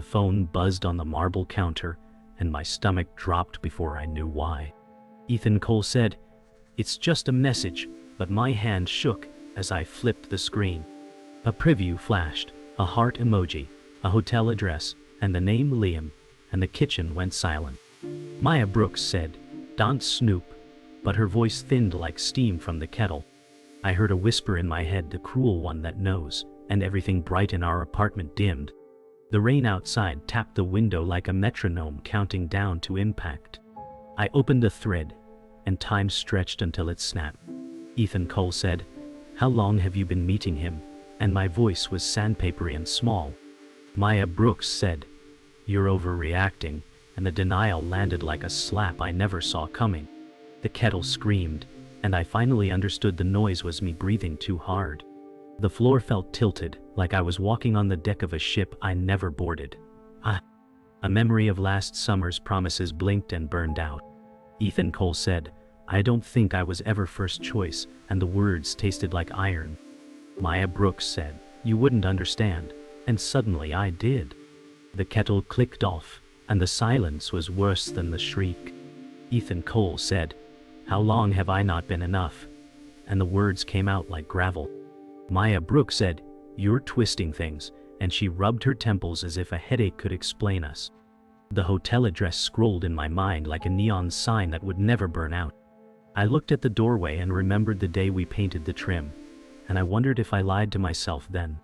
phone buzzed on the marble counter, and my stomach dropped before I knew why. Ethan Cole said, "It's just a message," but my hand shook as I flipped the screen. A preview flashed, a heart emoji, a hotel address, and the name Liam, and the kitchen went silent. Maya Brooks said, "Don't snoop," but her voice thinned like steam from the kettle. I heard a whisper in my head, the cruel one that knows, and everything bright in our apartment dimmed. The rain outside tapped the window like a metronome counting down to impact. I opened the thread, and time stretched until it snapped. Ethan Cole said, "How long have you been meeting him?" And my voice was sandpapery and small. Maya Brooks said, "You're overreacting," and the denial landed like a slap I never saw coming. The kettle screamed, and I finally understood the noise was me breathing too hard. The floor felt tilted, like I was walking on the deck of a ship I never boarded. A memory of last summer's promises blinked and burned out. Ethan Cole said, "I don't think I was ever first choice," and the words tasted like iron. Maya Brooks said, "You wouldn't understand," and suddenly I did. The kettle clicked off, and the silence was worse than the shriek. Ethan Cole said, "How long have I not been enough?" And the words came out like gravel. Maya Brooks said, "You're twisting things," and she rubbed her temples as if a headache could explain us. The hotel address scrolled in my mind like a neon sign that would never burn out. I looked at the doorway and remembered the day we painted the trim, and I wondered if I lied to myself then.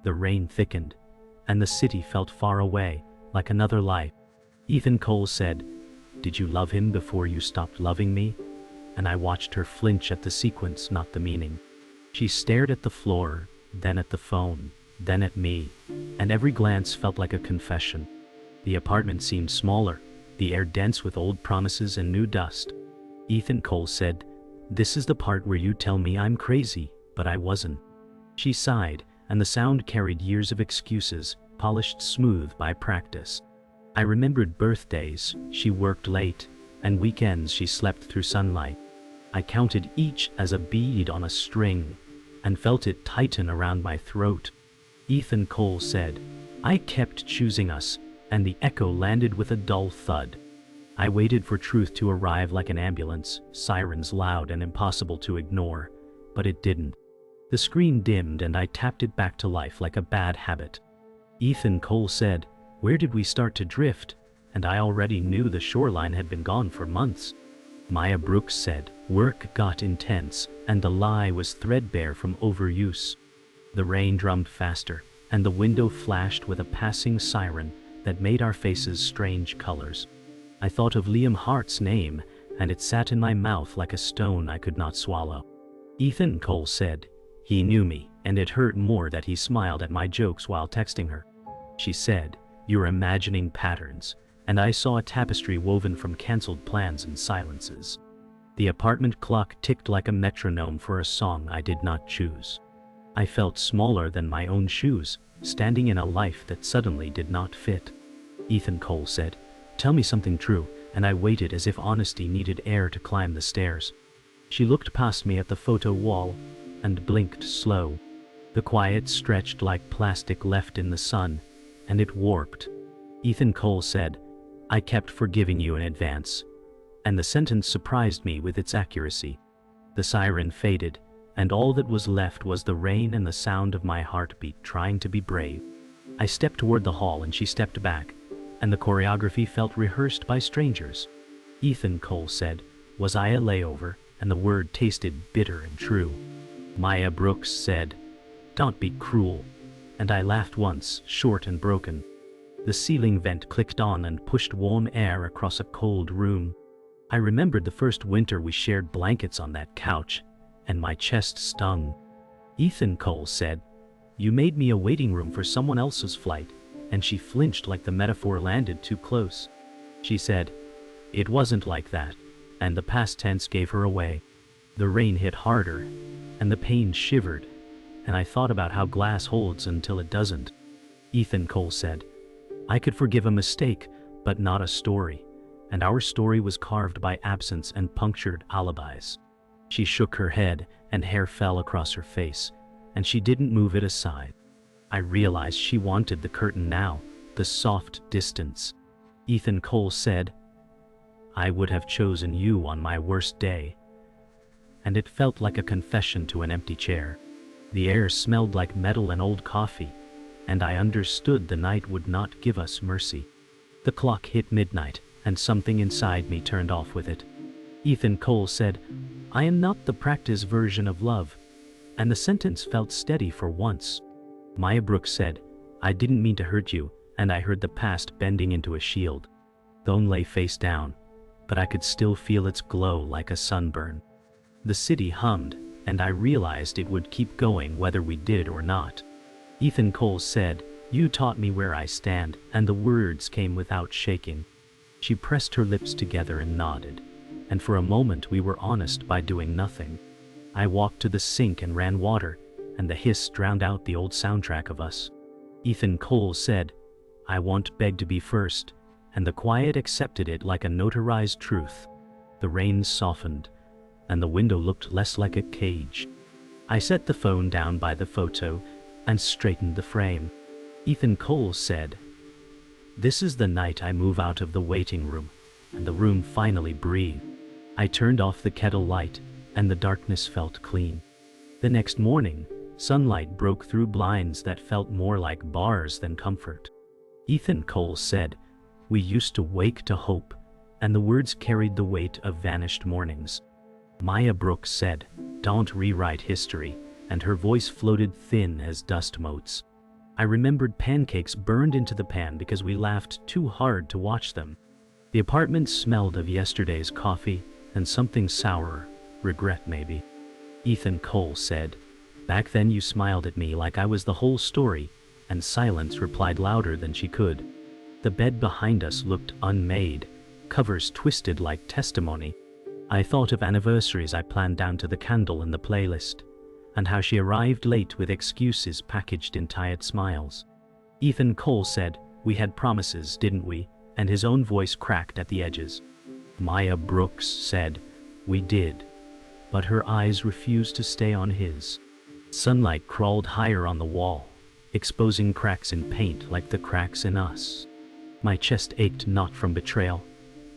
The rain thickened, and the city felt far away, like another life. Ethan Cole said, "Did you love him before you stopped loving me?" And I watched her flinch at the sequence, not the meaning. She stared at the floor, then at the phone, then at me, and every glance felt like a confession. The apartment seemed smaller, the air dense with old promises and new dust. Ethan Cole said, "This is the part where you tell me I'm crazy," but I wasn't. She sighed, and the sound carried years of excuses, polished smooth by practice. I remembered birthdays she worked late, and weekends she slept through sunlight. I counted each as a bead on a string, and felt it tighten around my throat. Ethan Cole said, "I kept choosing us," and the echo landed with a dull thud. I waited for truth to arrive like an ambulance, sirens loud and impossible to ignore, but it didn't. The screen dimmed and I tapped it back to life like a bad habit. Ethan Cole said, "Where did we start to drift?" And I already knew the shoreline had been gone for months. Maya Brooks said, "Work got intense, and the lie was threadbare from overuse." The rain drummed faster, and the window flashed with a passing siren that made our faces strange colors. I thought of Liam Hart's name, and it sat in my mouth like a stone I could not swallow. Ethan Cole said, "He knew me, and it hurt more that he smiled at my jokes while texting her." She said, "You're imagining patterns," and I saw a tapestry woven from cancelled plans and silences. The apartment clock ticked like a metronome for a song I did not choose. I felt smaller than my own shoes, standing in a life that suddenly did not fit. Ethan Cole said, "Tell me something true," and I waited as if honesty needed air to climb the stairs. She looked past me at the photo wall and blinked slow. The quiet stretched like plastic left in the sun, and it warped. Ethan Cole said, "I kept forgiving you in advance." And the sentence surprised me with its accuracy. The siren faded, and all that was left was the rain and the sound of my heartbeat trying to be brave. I stepped toward the hall and she stepped back, and the choreography felt rehearsed by strangers. Ethan Cole said, "Was I a layover?" And the word tasted bitter and true. Maya Brooks said, "Don't be cruel." And I laughed once, short and broken. The ceiling vent clicked on and pushed warm air across a cold room. I remembered the first winter we shared blankets on that couch, and my chest stung. Ethan Cole said, "You made me a waiting room for someone else's flight," and she flinched like the metaphor landed too close. She said, "It wasn't like that," and the past tense gave her away. The rain hit harder, and the pain shivered, and I thought about how glass holds until it doesn't. Ethan Cole said, "I could forgive a mistake, but not a story," and our story was carved by absence and punctured alibis. She shook her head, and hair fell across her face, and she didn't move it aside. I realized she wanted the curtain now, the soft distance. Ethan Cole said, "I would have chosen you on my worst day." And it felt like a confession to an empty chair. The air smelled like metal and old coffee, and I understood the night would not give us mercy. The clock hit midnight, and something inside me turned off with it. Ethan Cole said, "I am not the practice version of love," and the sentence felt steady for once. Maya Brooks said, "I didn't mean to hurt you," and I heard the past bending into a shield. Thone lay face down, but I could still feel its glow like a sunburn. The city hummed, and I realized it would keep going whether we did or not. Ethan Cole said, "You taught me where I stand," and the words came without shaking. She pressed her lips together and nodded, and for a moment we were honest by doing nothing. I walked to the sink and ran water, and the hiss drowned out the old soundtrack of us. Ethan Cole said, "I won't beg to be first," and the quiet accepted it like a notarized truth. The rain softened, and the window looked less like a cage. I set the phone down by the photo and straightened the frame. Ethan Cole said, "This is the night I move out of the waiting room," and the room finally breathed. I turned off the kettle light, and the darkness felt clean. The next morning, sunlight broke through blinds that felt more like bars than comfort. Ethan Cole said, "We used to wake to hope," and the words carried the weight of vanished mornings. Maya Brooks said, "Don't rewrite history," and her voice floated thin as dust motes. I remembered pancakes burned into the pan because we laughed too hard to watch them. The apartment smelled of yesterday's coffee and something sour, regret maybe. Ethan Cole said, "Back then you smiled at me like I was the whole story," and silence replied louder than she could. The bed behind us looked unmade, covers twisted like testimony. I thought of anniversaries I planned down to the candle in the playlist, and how she arrived late with excuses packaged in tired smiles. Ethan Cole said, "We had promises, didn't we?" and his own voice cracked at the edges. Maya Brooks said, "We did," but her eyes refused to stay on his. Sunlight crawled higher on the wall, exposing cracks in paint like the cracks in us. My chest ached not from betrayal,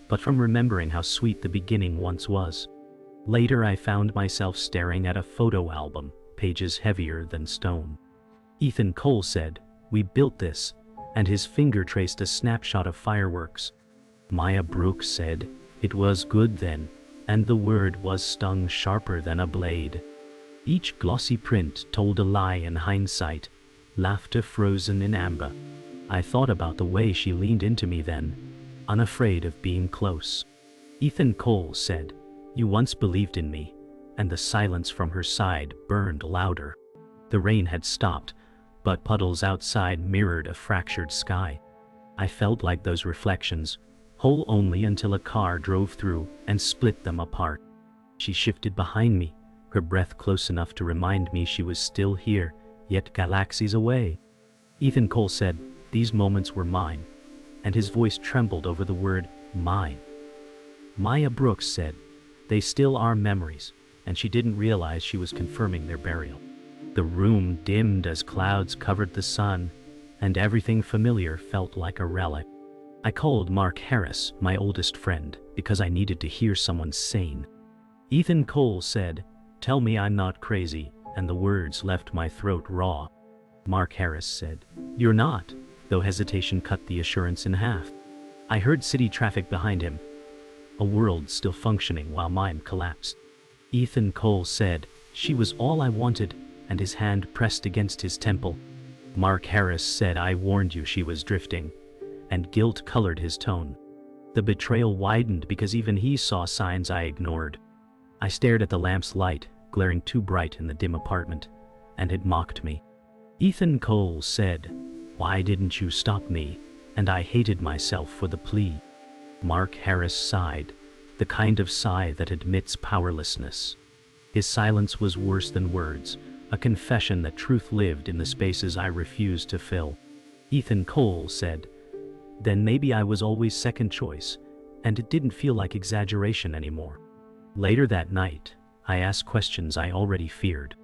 but from remembering how sweet the beginning once was. Later I found myself staring at a photo album, pages heavier than stone. Ethan Cole said, "We built this," and his finger traced a snapshot of fireworks. Maya Brooks said, "It was good then," and the word was stung sharper than a blade. Each glossy print told a lie in hindsight, laughter frozen in amber. I thought about the way she leaned into me then, unafraid of being close. Ethan Cole said, "You once believed in me," and the silence from her side burned louder. The rain had stopped, but puddles outside mirrored a fractured sky. I felt like those reflections, whole only until a car drove through and split them apart. She shifted behind me, her breath close enough to remind me she was still here, yet galaxies away. Ethan Cole said, "These moments were mine," and his voice trembled over the word mine. Maya Brooks said, "They still are memories," and she didn't realize she was confirming their burial. The room dimmed as clouds covered the sun, and everything familiar felt like a relic. I called Mark Harris, my oldest friend, because I needed to hear someone sane. Ethan Cole said, "Tell me I'm not crazy," and the words left my throat raw. Mark Harris said, "You're not," though hesitation cut the assurance in half. I heard city traffic behind him, a world still functioning while mine collapsed. Ethan Cole said, "She was all I wanted," and his hand pressed against his temple. Mark Harris said, "I warned you she was drifting," and guilt colored his tone. The betrayal widened because even he saw signs I ignored. I stared at the lamp's light, glaring too bright in the dim apartment, and it mocked me. Ethan Cole said, "Why didn't you stop me?" and I hated myself for the plea. Mark Harris sighed, the kind of sigh that admits powerlessness. His silence was worse than words, a confession that truth lived in the spaces I refused to fill. Ethan Cole said, "Then maybe I was always second choice, and it didn't feel like exaggeration anymore." Later that night, I asked questions I already feared.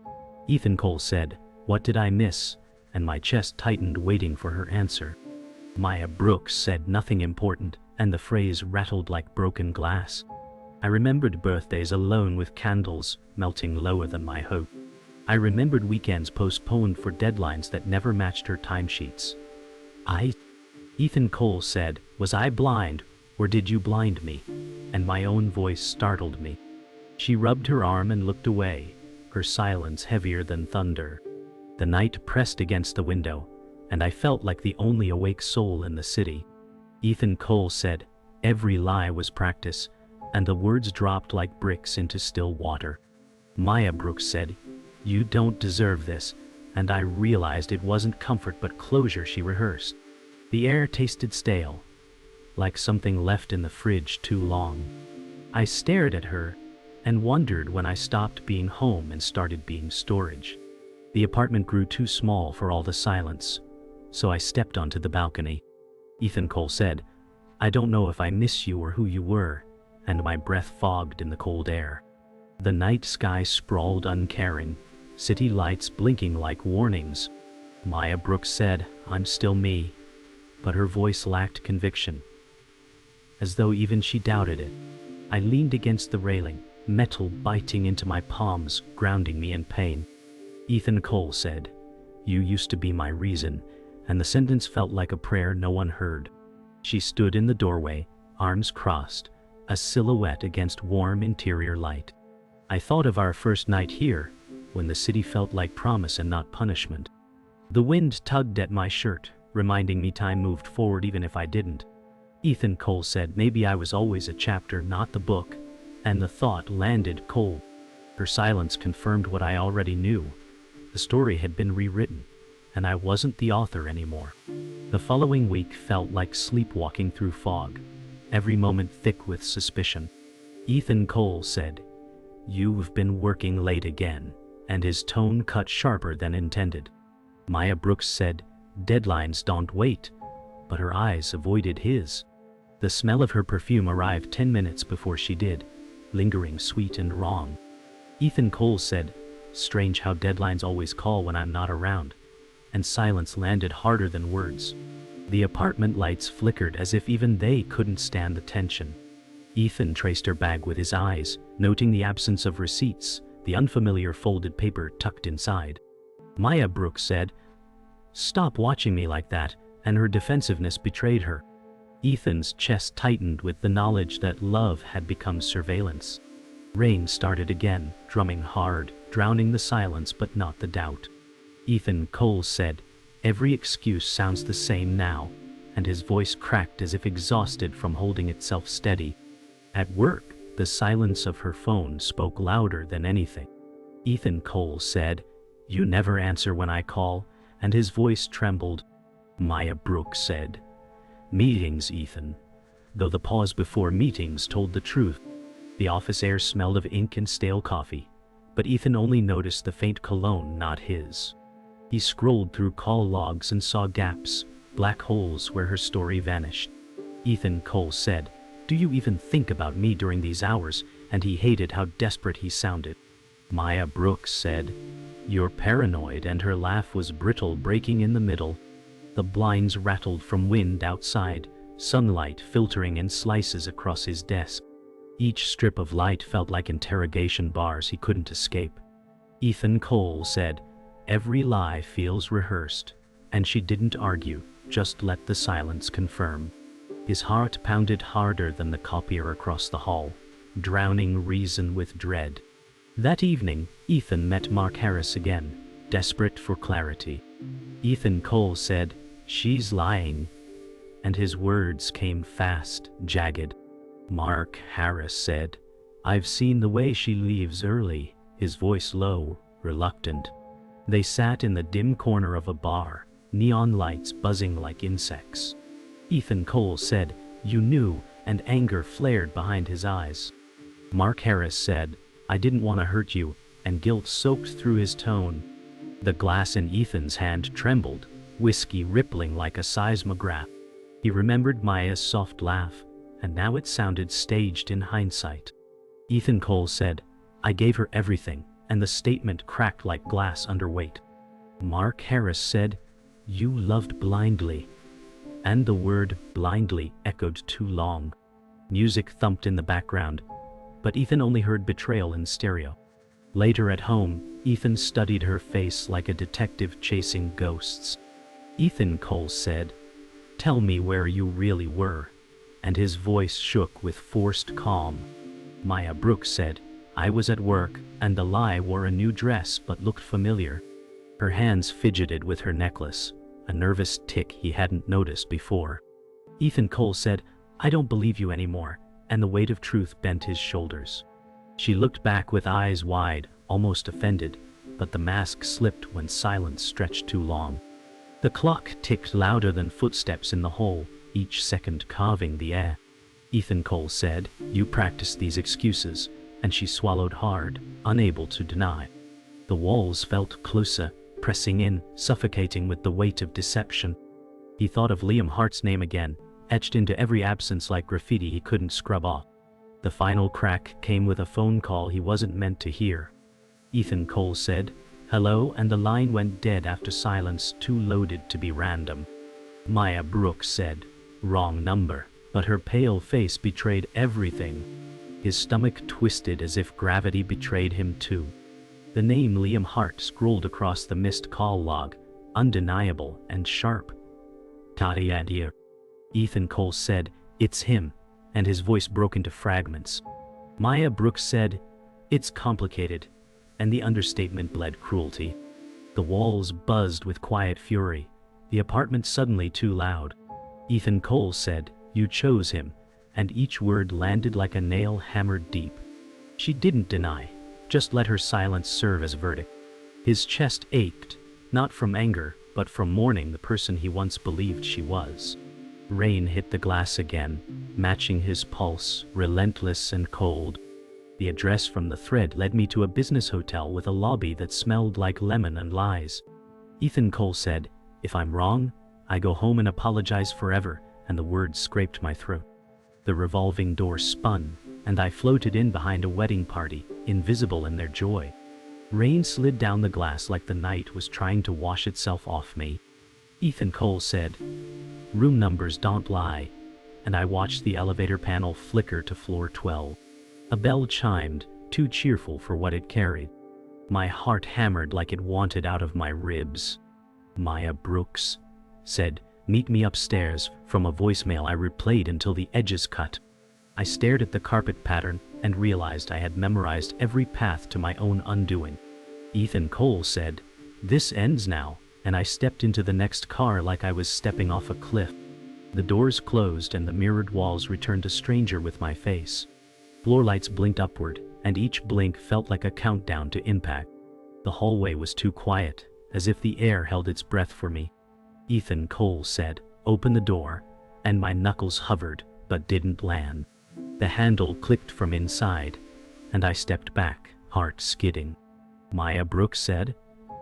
Ethan Cole said, "What did I miss?" and my chest tightened waiting for her answer. Maya Brooks said nothing important, and the phrase rattled like broken glass. I remembered birthdays alone with candles melting lower than my hope. I remembered weekends postponed for deadlines that never matched her timesheets. Ethan Cole said, was I blind, or did you blind me? And my own voice startled me. She rubbed her arm and looked away, her silence heavier than thunder. The night pressed against the window, and I felt like the only awake soul in the city. Ethan Cole said, every lie was practice, and the words dropped like bricks into still water. Maya Brooks said, you don't deserve this, and I realized it wasn't comfort but closure she rehearsed. The air tasted stale, like something left in the fridge too long. I stared at her and wondered when I stopped being home and started being storage. The apartment grew too small for all the silence, so I stepped onto the balcony. Ethan Cole said, I don't know if I miss you or who you were, and my breath fogged in the cold air. The night sky sprawled uncaring, city lights blinking like warnings. Maya Brooks said, I'm still me, but her voice lacked conviction, as though even she doubted it. I leaned against the railing, metal biting into my palms, grounding me in pain. Ethan Cole said, you used to be my reason, and the sentence felt like a prayer no one heard. She stood in the doorway, arms crossed, a silhouette against warm interior light. I thought of our first night here, when the city felt like promise and not punishment. The wind tugged at my shirt, reminding me time moved forward even if I didn't. Ethan Cole said maybe I was always a chapter, not the book, and the thought landed cold. Her silence confirmed what I already knew. The story had been rewritten, and I wasn't the author anymore. The following week felt like sleepwalking through fog, every moment thick with suspicion. Ethan Cole said, you've been working late again, and his tone cut sharper than intended. Maya Brooks said, deadlines don't wait, but her eyes avoided his. The smell of her perfume arrived 10 minutes before she did, lingering sweet and wrong. Ethan Cole said, strange how deadlines always call when I'm not around, and silence landed harder than words. The apartment lights flickered as if even they couldn't stand the tension. Ethan traced her bag with his eyes, noting the absence of receipts, the unfamiliar folded paper tucked inside. Maya Brooks said, stop watching me like that, and her defensiveness betrayed her. Ethan's chest tightened with the knowledge that love had become surveillance. Rain started again, drumming hard, drowning the silence but not the doubt. Ethan Cole said, every excuse sounds the same now, and his voice cracked as if exhausted from holding itself steady. At work, the silence of her phone spoke louder than anything. Ethan Cole said, you never answer when I call, and his voice trembled. Maya Brooks said, meetings, Ethan. Though the pause before meetings told the truth. The office air smelled of ink and stale coffee, but Ethan only noticed the faint cologne, not his. He scrolled through call logs and saw gaps, black holes where her story vanished. Ethan Cole said, do you even think about me during these hours? And he hated how desperate he sounded. Maya Brooks said, you're paranoid, and her laugh was brittle, breaking in the middle. The blinds rattled from wind outside, sunlight filtering in slices across his desk. Each strip of light felt like interrogation bars he couldn't escape. Ethan Cole said, every lie feels rehearsed, and she didn't argue, just let the silence confirm. His heart pounded harder than the copier across the hall, drowning reason with dread. That evening, Ethan met Mark Harris again, desperate for clarity. Ethan Cole said, she's lying, and his words came fast, jagged. Mark Harris said, I've seen the way she leaves early, his voice low, reluctant. They sat in the dim corner of a bar, neon lights buzzing like insects. Ethan Cole said, you knew, and anger flared behind his eyes. Mark Harris said, I didn't want to hurt you, and guilt soaked through his tone. The glass in Ethan's hand trembled, whiskey rippling like a seismograph. He remembered Maya's soft laugh, and now it sounded staged in hindsight. Ethan Cole said, I gave her everything, and the statement cracked like glass under weight. Mark Harris said, you loved blindly, And the word blindly echoed too long. Music thumped in the background, but Ethan only heard betrayal in stereo. Later at home, Ethan studied her face like a detective chasing ghosts. "Ethan," Cole said, "tell me where you really were," and his voice shook with forced calm. Maya Brooks said, "I was at work, and the lie wore a new dress but looked familiar." Her hands fidgeted with her necklace, a nervous tick he hadn't noticed before. Ethan Cole said, "I don't believe you anymore," and the weight of truth bent his shoulders. She looked back with eyes wide, almost offended, but the mask slipped when silence stretched too long. The clock ticked louder than footsteps in the hall, each second carving the air. Ethan Cole said, "You practiced these excuses," and she swallowed hard, unable to deny. The walls felt closer, pressing in, suffocating with the weight of deception. He thought of Liam Hart's name again, etched into every absence like graffiti he couldn't scrub off. The final crack came with a phone call he wasn't meant to hear. Ethan Cole said, "Hello," and the line went dead after silence too loaded to be random. Maya Brooks said, "Wrong number," but her pale face betrayed everything. His stomach twisted as if gravity betrayed him too. The name Liam Hart scrolled across the missed call log, undeniable and sharp. "Tadia." Ethan Cole said, "It's him," and his voice broke into fragments. Maya Brooks said, "It's complicated," and the understatement bled cruelty. The walls buzzed with quiet fury, the apartment suddenly too loud. Ethan Cole said, "You chose him," and each word landed like a nail hammered deep. She didn't deny, just let her silence serve as a verdict. His chest ached, not from anger, but from mourning the person he once believed she was. Rain hit the glass again, matching his pulse, relentless and cold. The address from the thread led me to a business hotel with a lobby that smelled like lemon and lies. Ethan Cole said, "If I'm wrong, I go home and apologize forever," and the words scraped my throat. The revolving door spun, and I floated in behind a wedding party, invisible in their joy. Rain slid down the glass like the night was trying to wash itself off me. Ethan Cole said, "Room numbers don't lie," and I watched the elevator panel flicker to floor 12. A bell chimed, too cheerful for what it carried. My heart hammered like it wanted out of my ribs. Maya Brooks said, "Meet me upstairs," from a voicemail I replayed until the edges cut. I stared at the carpet pattern and realized I had memorized every path to my own undoing. Ethan Cole said, "This ends now," and I stepped into the next car like I was stepping off a cliff. The doors closed and the mirrored walls returned a stranger with my face. Floor lights blinked upward, and each blink felt like a countdown to impact. The hallway was too quiet, as if the air held its breath for me. Ethan Cole said, "Open the door," and my knuckles hovered, but didn't land. The handle clicked from inside, and I stepped back, heart skidding. Maya Brooks said,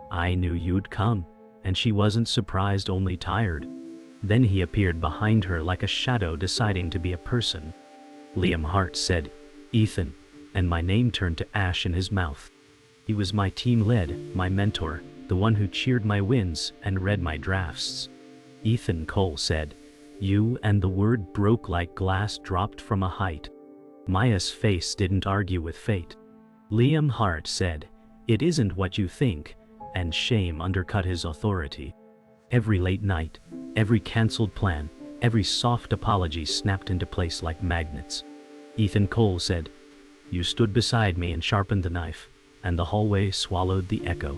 "I knew you'd come," and she wasn't surprised, only tired. Then he appeared behind her like a shadow deciding to be a person. Liam Hart said, "Ethan," and my name turned to ash in his mouth. He was my team lead, my mentor, the one who cheered my wins and read my drafts. Ethan Cole said, "You," and the word broke like glass dropped from a height. Maya's face didn't argue with fate. Liam Hart said, "It isn't what you think," and shame undercut his authority. Every late night, every cancelled plan, every soft apology snapped into place like magnets. Ethan Cole said, "You stood beside me and sharpened the knife," and the hallway swallowed the echo.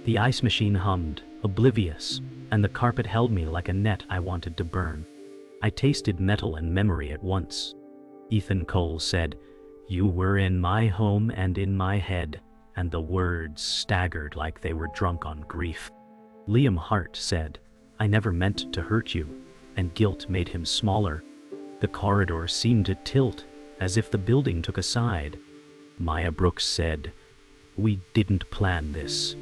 The ice machine hummed, oblivious, and the carpet held me like a net I wanted to burn. I tasted metal and memory at once. Ethan Cole said, "You were in my home and in my head," and the words staggered like they were drunk on grief. Liam Hart said, "I never meant to hurt you," and guilt made him smaller. The corridor seemed to tilt, as if the building took a side. Maya Brooks said, "We didn't plan this,"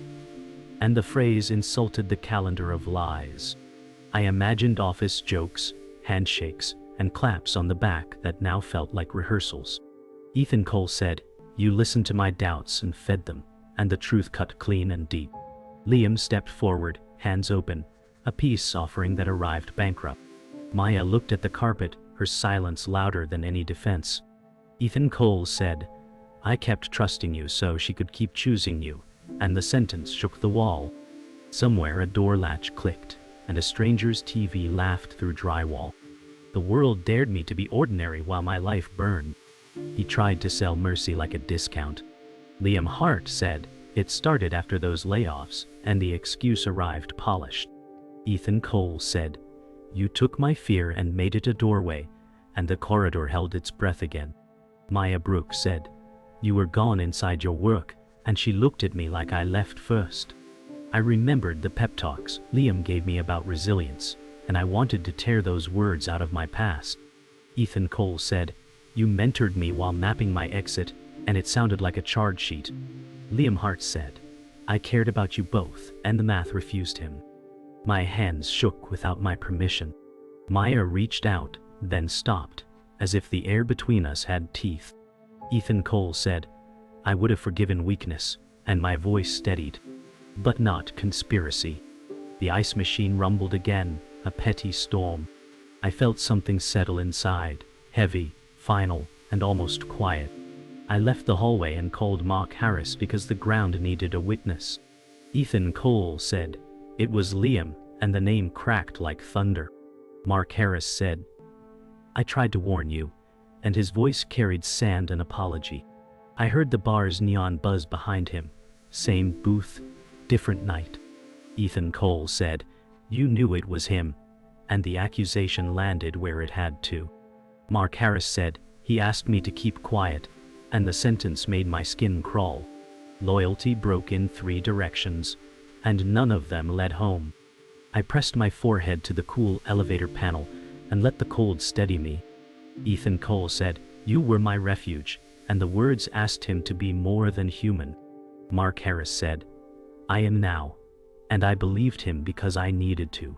and the phrase insulted the calendar of lies. I imagined office jokes, handshakes, and claps on the back that now felt like rehearsals. Ethan Cole said, "You listened to my doubts and fed them," and the truth cut clean and deep. Liam stepped forward, hands open, a peace offering that arrived bankrupt. Maya looked at the carpet, her silence louder than any defense. Ethan Cole said, I kept trusting you so she could keep choosing you, and the sentence shook the wall. Somewhere a door latch clicked, and a stranger's TV laughed through drywall. The world dared me to be ordinary while my life burned. He tried to sell mercy like a discount. Liam Hart said, it started after those layoffs, and the excuse arrived polished. Ethan Cole said, you took my fear and made it a doorway, and the corridor held its breath again. Maya Brooks said, you were gone inside your work, and she looked at me like I left first. I remembered the pep talks Liam gave me about resilience, and I wanted to tear those words out of my past. Ethan Cole said, you mentored me while mapping my exit, and it sounded like a charge sheet. Liam Hart said, I cared about you both, and the math refused him. My hands shook without my permission. Maya reached out, then stopped, as if the air between us had teeth. Ethan Cole said, I would have forgiven weakness, and my voice steadied. But not conspiracy. The ice machine rumbled again, a petty storm. I felt something settle inside, heavy, final, and almost quiet. I left the hallway and called Mark Harris because the ground needed a witness. Ethan Cole said, it was Liam, and the name cracked like thunder. Mark Harris said, I tried to warn you, and his voice carried sand and apology. I heard the bar's neon buzz behind him. Same booth, different night. Ethan Cole said, you knew it was him, and the accusation landed where it had to. Mark Harris said, he asked me to keep quiet, and the sentence made my skin crawl. Loyalty broke in 3 directions, and none of them led home. I pressed my forehead to the cool elevator panel and let the cold steady me. Ethan Cole said, you were my refuge, and the words asked him to be more than human. Mark Harris said, I am now, and I believed him because I needed to.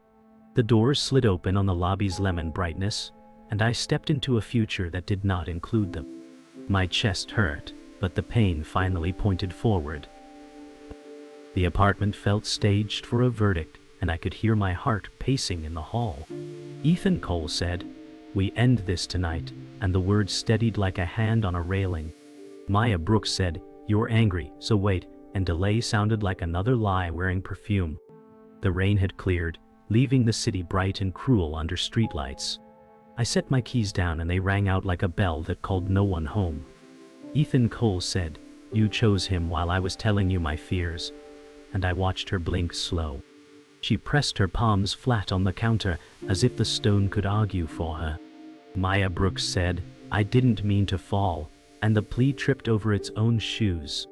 The doors slid open on the lobby's lemon brightness, and I stepped into a future that did not include them. My chest hurt, but the pain finally pointed forward. The apartment felt staged for a verdict, and I could hear my heart pacing in the hall. Ethan Cole said, we end this tonight, and the words steadied like a hand on a railing. Maya Brooks said, you're angry, so wait, and delay sounded like another lie wearing perfume. The rain had cleared, leaving the city bright and cruel under streetlights. I set my keys down and they rang out like a bell that called no one home. Ethan Cole said, you chose him while I was telling you my fears, and I watched her blink slow. She pressed her palms flat on the counter as if the stone could argue for her. Maya Brooks said, I didn't mean to fall, and the plea tripped over its own shoes.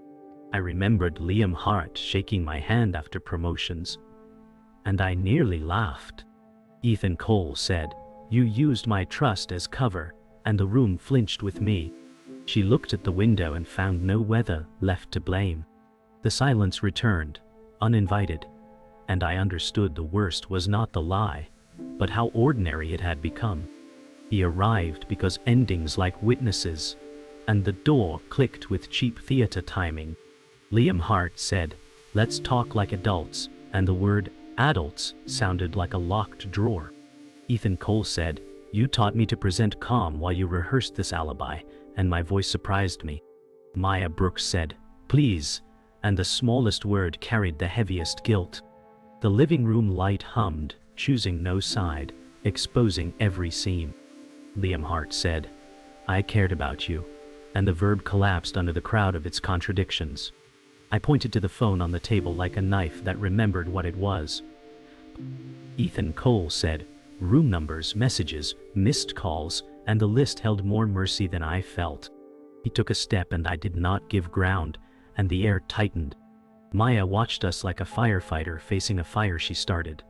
I remembered Liam Hart shaking my hand after promotions, and I nearly laughed. Ethan Cole said, you used my trust as cover, and the room flinched with me. She looked at the window and found no weather left to blame. The silence returned, uninvited, and I understood the worst was not the lie, but how ordinary it had become. He arrived because endings like witnesses, and the door clicked with cheap theater timing. Liam Hart said, let's talk like adults, and the word adults sounded like a locked drawer. Ethan Cole said, you taught me to present calm while you rehearsed this alibi, and my voice surprised me. Maya Brooks said, please, and the smallest word carried the heaviest guilt. The living room light hummed, choosing no side, exposing every seam. Liam Hart said, I cared about you, and the verb collapsed under the crowd of its contradictions. I pointed to the phone on the table like a knife that remembered what it was. Ethan Cole said, room numbers, messages, missed calls, and the list held more mercy than I felt. He took a step and I did not give ground, and the air tightened. Maya watched us like a firefighter facing a fire she started.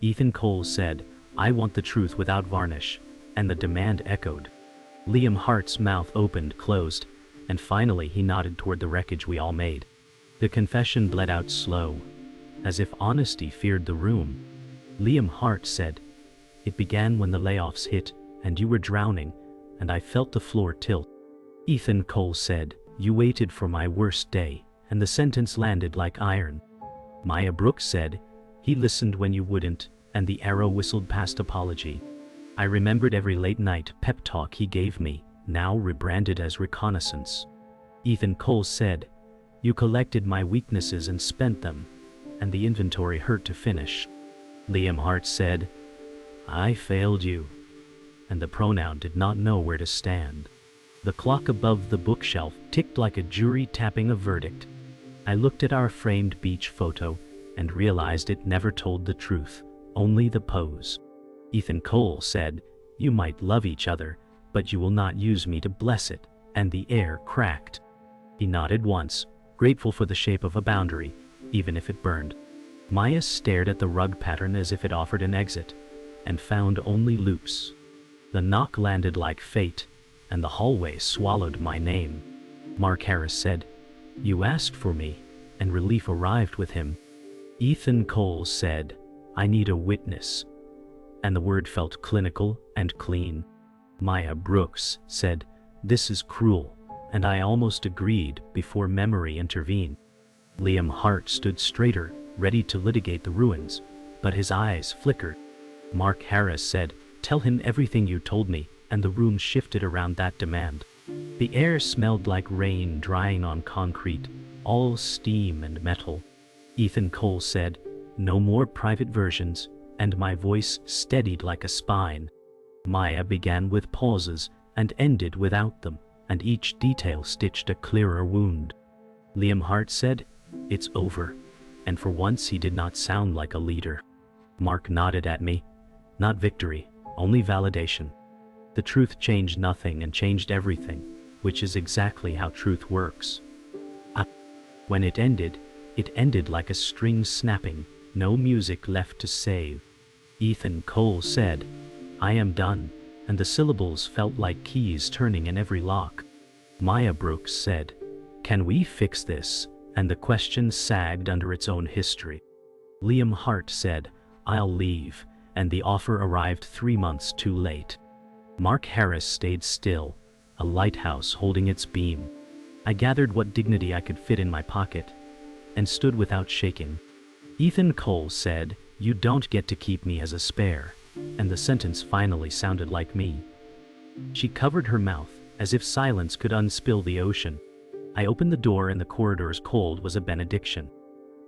Ethan Cole said, I want the truth without varnish, and the demand echoed. Liam Hart's mouth opened, closed, and finally he nodded toward the wreckage we all made. The confession bled out slow, as if honesty feared the room. Liam Hart said, it began when the layoffs hit, and you were drowning, and I felt the floor tilt. Ethan Cole said, you waited for my worst day, and the sentence landed like iron. Maya Brooks said, he listened when you wouldn't, and the arrow whistled past apology. I remembered every late night pep talk he gave me, now rebranded as reconnaissance. Ethan Cole said, "You collected my weaknesses and spent them," and the inventory hurt to finish. Liam Hart said, "I failed you," and the pronoun did not know where to stand. The clock above the bookshelf ticked like a jury tapping a verdict. I looked at our framed beach photo and realized it never told the truth, only the pose. Ethan Cole said, "You might love each other, but you will not use me to bless it," and the air cracked. He nodded once, grateful for the shape of a boundary, even if it burned. Maya stared at the rug pattern as if it offered an exit, and found only loops. The knock landed like fate, and the hallway swallowed my name. Mark Harris said, "You asked for me," and relief arrived with him. Ethan Cole said, "I need a witness," and the word felt clinical and clean. Maya Brooks said, "This is cruel," and I almost agreed before memory intervened. Liam Hart stood straighter, ready to litigate the ruins, but his eyes flickered. Mark Harris said, "Tell him everything you told me," and the room shifted around that demand. The air smelled like rain drying on concrete, all steam and metal. Ethan Cole said, "No more private versions," and my voice steadied like a spine. Maya began with pauses and ended without them, and each detail stitched a clearer wound. Liam Hart said, "It's over," and for once he did not sound like a leader. Mark nodded at me. Not victory, only validation. The truth changed nothing and changed everything, which is exactly how truth works. When it ended like a string snapping, no music left to save. Ethan Cole said, "I am done," and the syllables felt like keys turning in every lock. Maya Brooks said, "Can we fix this?" and the question sagged under its own history. Liam Hart said, "I'll leave," and the offer arrived 3 months too late. Mark Harris stayed still, a lighthouse holding its beam. I gathered what dignity I could fit in my pocket, and stood without shaking. Ethan Cole said, "You don't get to keep me as a spare," and the sentence finally sounded like me. She covered her mouth, as if silence could unspill the ocean. I opened the door and the corridor's cold was a benediction.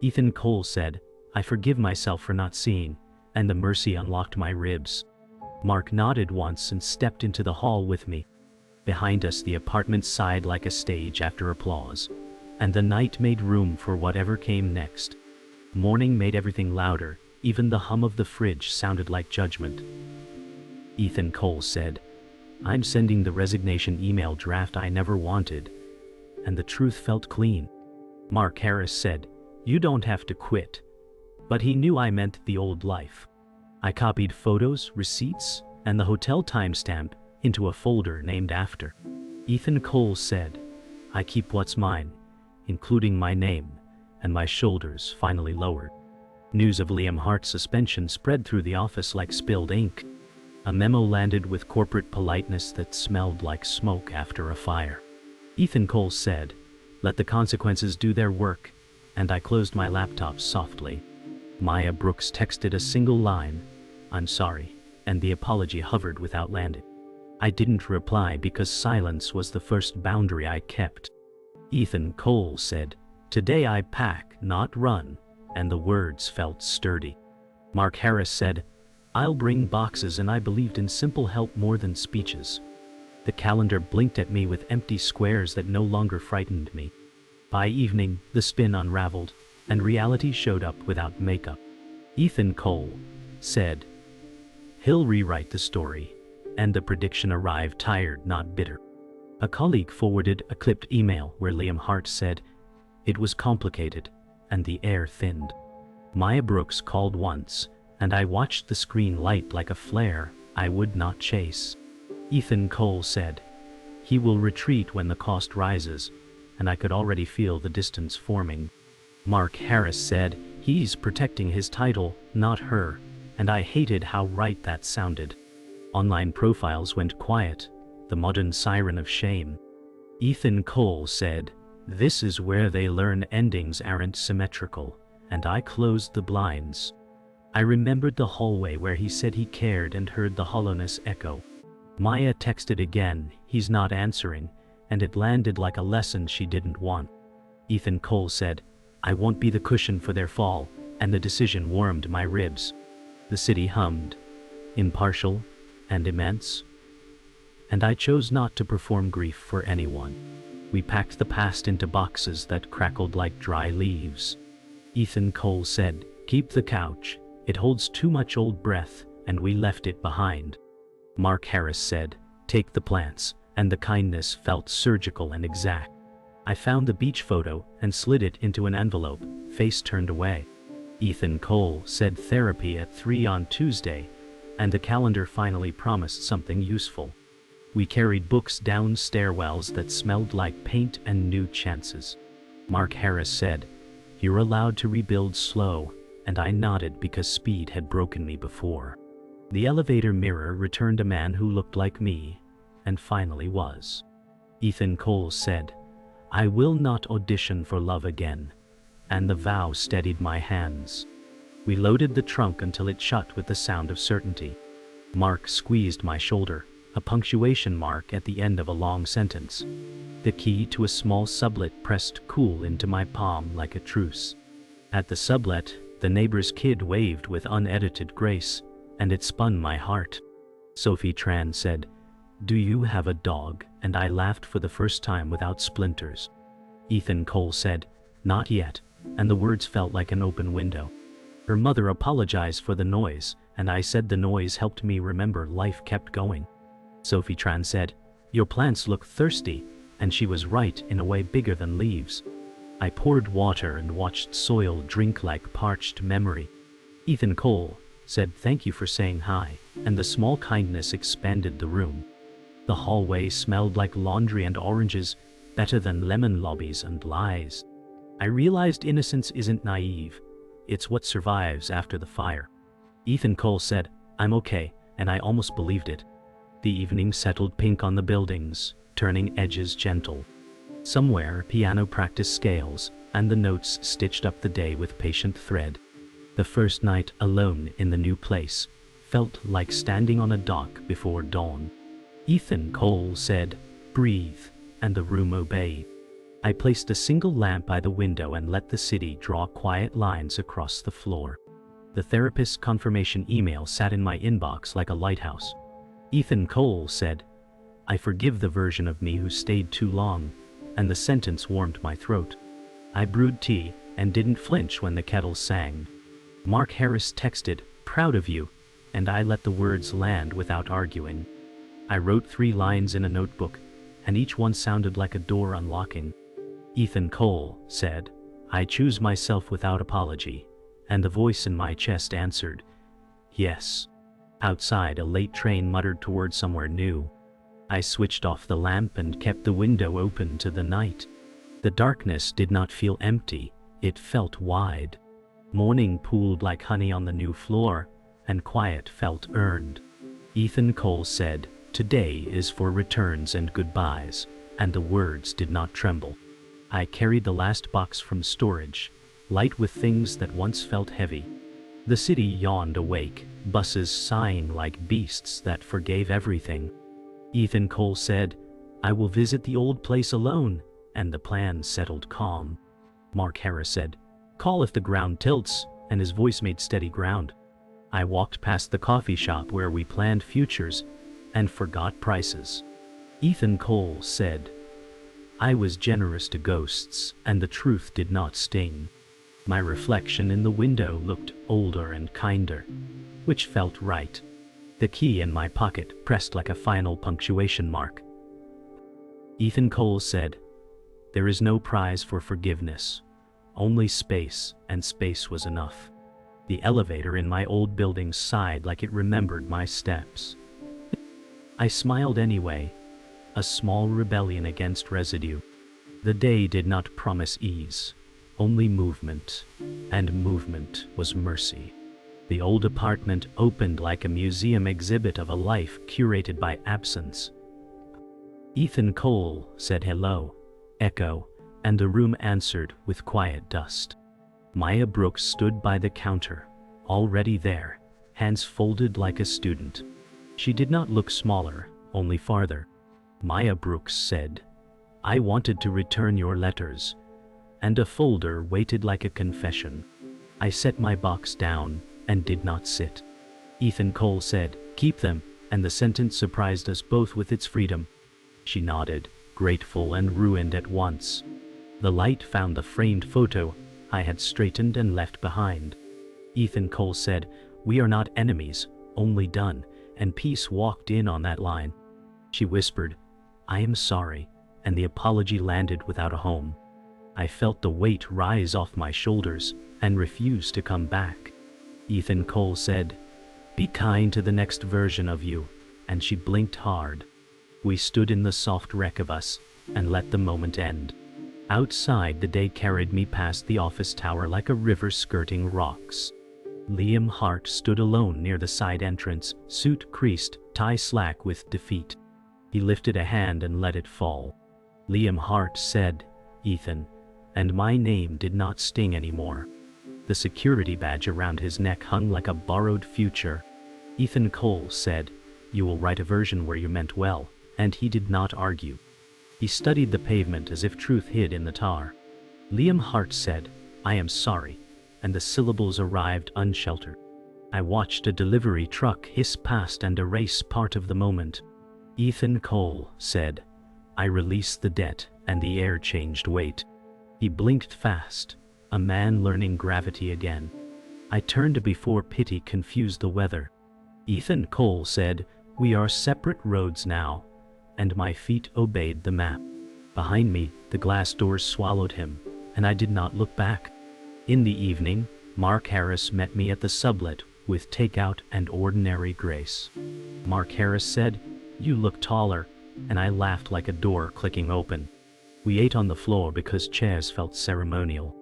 Ethan Cole said, "I forgive myself for not seeing," and the mercy unlocked my ribs. Mark nodded once and stepped into the hall with me. Behind us the apartment sighed like a stage after applause, and the night made room for whatever came next. Morning made everything louder, even the hum of the fridge sounded like judgment. Ethan Cole said, "I'm sending the resignation email draft I never wanted," and the truth felt clean. Mark Harris said, "You don't have to quit," but he knew I meant the old life. I copied photos, receipts, and the hotel timestamp into a folder named after. Ethan Cole said, "I keep what's mine, including my name," and my shoulders finally lowered. News of Liam Hart's suspension spread through the office like spilled ink. A memo landed with corporate politeness that smelled like smoke after a fire. Ethan Cole said, "Let the consequences do their work," and I closed my laptop softly. Maya Brooks texted a single line, "I'm sorry," and the apology hovered without landing. I didn't reply because silence was the first boundary I kept. Ethan Cole said, "Today I pack, not run," and the words felt sturdy. Mark Harris said, "I'll bring boxes," and I believed in simple help more than speeches. The calendar blinked at me with empty squares that no longer frightened me. By evening, the spin unraveled, and reality showed up without makeup. Ethan Cole said, "He'll rewrite the story," and the prediction arrived tired, not bitter. A colleague forwarded a clipped email where Liam Hart said, "It was complicated," and the air thinned. Maya Brooks called once, and I watched the screen light like a flare I would not chase. Ethan Cole said, "He will retreat when the cost rises," and I could already feel the distance forming. Mark Harris said, "He's protecting his title, not her," and I hated how right that sounded. Online profiles went quiet, the modern siren of shame. Ethan Cole said, "This is where they learn endings aren't symmetrical," and I closed the blinds. I remembered the hallway where he said he cared and heard the hollowness echo. Maya texted again, he's not answering, and it landed like a lesson she didn't want. Ethan Cole said, I won't be the cushion for their fall, and the decision warmed my ribs. The city hummed, impartial and immense. And I chose not to perform grief for anyone. We packed the past into boxes that crackled like dry leaves. Ethan Cole said, keep the couch, it holds too much old breath, and we left it behind. Mark Harris said, take the plants, and the kindness felt surgical and exact. I found the beach photo and slid it into an envelope, face turned away. Ethan Cole said therapy at 3 on Tuesday, and the calendar finally promised something useful. We carried books down stairwells that smelled like paint and new chances. Mark Harris said, you're allowed to rebuild slow, and I nodded because speed had broken me before. The elevator mirror returned a man who looked like me, and finally was. Ethan Cole said, I will not audition for love again, and the vow steadied my hands. We loaded the trunk until it shut with the sound of certainty. Mark squeezed my shoulder, a punctuation mark at the end of a long sentence. The key to a small sublet pressed cool into my palm like a truce. At the sublet, the neighbor's kid waved with unedited grace, and it spun my heart. Sophie Tran said, do you have a dog? And I laughed for the first time without splinters. Ethan Cole said, not yet, and the words felt like an open window. Her mother apologized for the noise, and I said the noise helped me remember life kept going. Sophie Tran said, your plants look thirsty, and she was right in a way bigger than leaves. I poured water and watched soil drink like parched memory. Ethan Cole said thank you for saying hi, and the small kindness expanded the room. The hallway smelled like laundry and oranges, better than lemon lobbies and lies. I realized innocence isn't naive, it's what survives after the fire. Ethan Cole said, I'm okay, and I almost believed it. The evening settled pink on the buildings, turning edges gentle. Somewhere, piano practiced scales, and the notes stitched up the day with patient thread. The first night alone in the new place felt like standing on a dock before dawn. Ethan Cole said, breathe, and the room obeyed. I placed a single lamp by the window and let the city draw quiet lines across the floor. The therapist's confirmation email sat in my inbox like a lighthouse. Ethan Cole said, I forgive the version of me who stayed too long, and the sentence warmed my throat. I brewed tea and didn't flinch when the kettle sang. Mark Harris texted, proud of you, and I let the words land without arguing. I wrote 3 lines in a notebook, and each one sounded like a door unlocking. Ethan Cole said, I choose myself without apology, and the voice in my chest answered, yes. Outside, a late train muttered toward somewhere new. I switched off the lamp and kept the window open to the night. The darkness did not feel empty, it felt wide. Morning pooled like honey on the new floor, and quiet felt earned. Ethan Cole said, today is for returns and goodbyes, and the words did not tremble. I carried the last box from storage, light with things that once felt heavy. The city yawned awake, buses sighing like beasts that forgave everything. Ethan Cole said, I will visit the old place alone, and the plan settled calm. Mark Harris said, call if the ground tilts, and his voice made steady ground. I walked past the coffee shop where we planned futures and forgot prices. Ethan Cole said, I was generous to ghosts, and the truth did not sting. My reflection in the window looked older and kinder, which felt right. The key in my pocket pressed like a final punctuation mark. Ethan Cole said, there is no prize for forgiveness, only space, and space was enough. The elevator in my old building sighed like it remembered my steps. I smiled anyway, a small rebellion against residue. The day did not promise ease, only movement, and movement was mercy. The old apartment opened like a museum exhibit of a life curated by absence. Ethan Cole said hello, echo, and the room answered with quiet dust. Maya Brooks stood by the counter, already there, hands folded like a student. She did not look smaller, only farther. Maya Brooks said, "I wanted to return your letters." And a folder waited like a confession. I set my box down and did not sit. Ethan Cole said, "Keep them," and the sentence surprised us both with its freedom. She nodded, grateful and ruined at once. The light found the framed photo I had straightened and left behind. Ethan Cole said, "We are not enemies, only done," and peace walked in on that line. She whispered, "I am sorry," and the apology landed without a home. I felt the weight rise off my shoulders and refused to come back. Ethan Cole said, "Be kind to the next version of you," and she blinked hard. We stood in the soft wreck of us and let the moment end. Outside, the day carried me past the office tower like a river skirting rocks. Liam Hart stood alone near the side entrance, suit creased, tie slack with defeat. He lifted a hand and let it fall. Liam Hart said, "Ethan," and my name did not sting anymore. The security badge around his neck hung like a borrowed future. Ethan Cole said, "You will write a version where you meant well," and he did not argue. He studied the pavement as if truth hid in the tar. Liam Hart said, "I am sorry," and the syllables arrived unsheltered. I watched a delivery truck hiss past and erase part of the moment. Ethan Cole said, "I release the debt," and the air changed weight. He blinked fast, a man learning gravity again. I turned before pity confused the weather. Ethan Cole said, "We are separate roads now," and my feet obeyed the map. Behind me, the glass doors swallowed him, and I did not look back. In the evening, Mark Harris met me at the sublet with takeout and ordinary grace. Mark Harris said, "You look taller," and I laughed like a door clicking open. We ate on the floor because chairs felt ceremonial.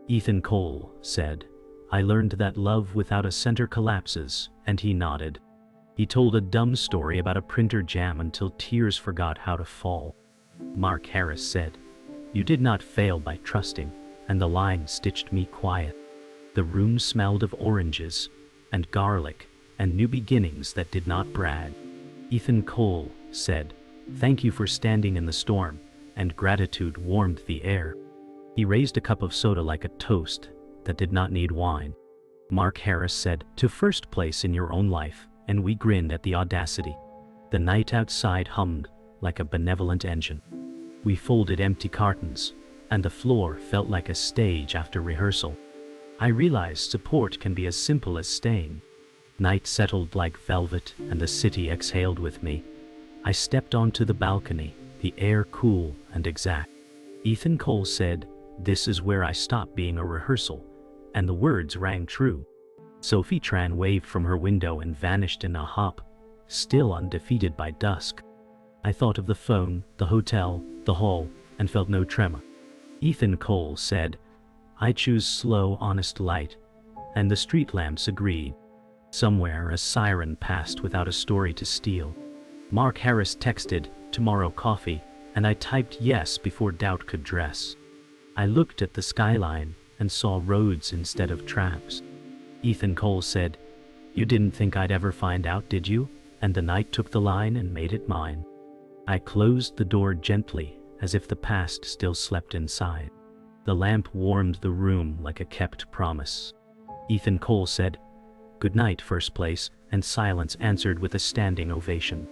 Ethan Cole said, "I learned that love without a center collapses," and he nodded. He told a dumb story about a printer jam until tears forgot how to fall. Mark Harris said, "You did not fail by trusting," and the line stitched me quiet. The room smelled of oranges and garlic and new beginnings that did not brag. Ethan Cole said, "Thank you for standing in the storm," and gratitude warmed the air. He raised a cup of soda like a toast that did not need wine. Mark Harris said, "To first place in your own life," and we grinned at the audacity. The night outside hummed like a benevolent engine. We folded empty cartons, and the floor felt like a stage after rehearsal. I realized support can be as simple as staying. Night settled like velvet, and the city exhaled with me. I stepped onto the balcony, the air cool and exact. Ethan Cole said, "This is where I stop being a rehearsal," and the words rang true. Sophie Tran waved from her window and vanished in a hop, still undefeated by dusk. I thought of the phone, the hotel, the hall, and felt no tremor. Ethan Cole said, "I choose slow, honest light," and the street lamps agreed. Somewhere a siren passed without a story to steal. Mark Harris texted, "Tomorrow coffee," and I typed yes before doubt could dress. I looked at the skyline and saw roads instead of traps. Ethan Cole said, "You didn't think I'd ever find out, did you?" And the night took the line and made it mine. I closed the door gently, as if the past still slept inside. The lamp warmed the room like a kept promise. Ethan Cole said, "Good night, first place," and silence answered with a standing ovation.